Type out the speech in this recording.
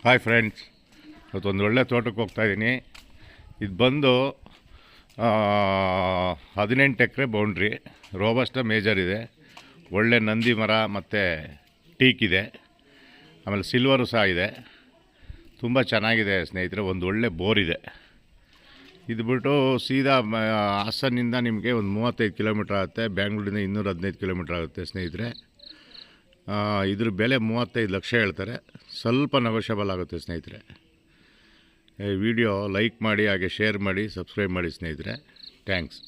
Hi friends, ಇವತ್ತೊಂದು ಒಳ್ಳೆ ತೋಟಕ್ಕೆ ಹೋಗ್ತಾಯಿದ್ದೀನಿ. ಇದು ಬಂದು 18 ಎಕರೆ ಬೌಂಡ್ರಿ. ರೋಬಸ್ಟ ಮೇಜರ್ ಇದೆ, ಒಳ್ಳೆ ನಂದಿ ಮರ ಮತ್ತು ಟೀಕ್ ಇದೆ, ಆಮೇಲೆ ಸಿಲ್ವರು ಸಹ ಇದೆ. ತುಂಬ ಚೆನ್ನಾಗಿದೆ ಸ್ನೇಹಿತರೆ. ಒಂದು ಒಳ್ಳೆ ಬೋರ್ ಇದೆ. ಇದು ಬಿಟ್ಟು ಸೀದಾ ಹಾಸನಿಂದ ನಿಮಗೆ ಒಂದು 35 ಕಿಲೋಮೀಟ್ರ್ ಆಗುತ್ತೆ. ಬ್ಯಾಂಗ್ಳೂರಿಂದ 215 ಕಿಲೋಮೀಟ್ರ್ ಆಗುತ್ತೆ ಸ್ನೇಹಿತರೆ. ಇದ್ರ ಬೆಲೆ 35 ಲಕ್ಷ ಹೇಳ್ತಾರೆ. ಸ್ವಲ್ಪ ನೆಗೋಷಿಯಬಲ್ ಆಗುತ್ತೆ ಸ್ನೇಹಿತರೆ. ವಿಡಿಯೋ ಲೈಕ್ ಮಾಡಿ, ಹಾಗೆ ಶೇರ್ ಮಾಡಿ, ಸಬ್ಸ್ಕ್ರೈಬ್ ಮಾಡಿ ಸ್ನೇಹಿತರೆ. ಥ್ಯಾಂಕ್ಸ್.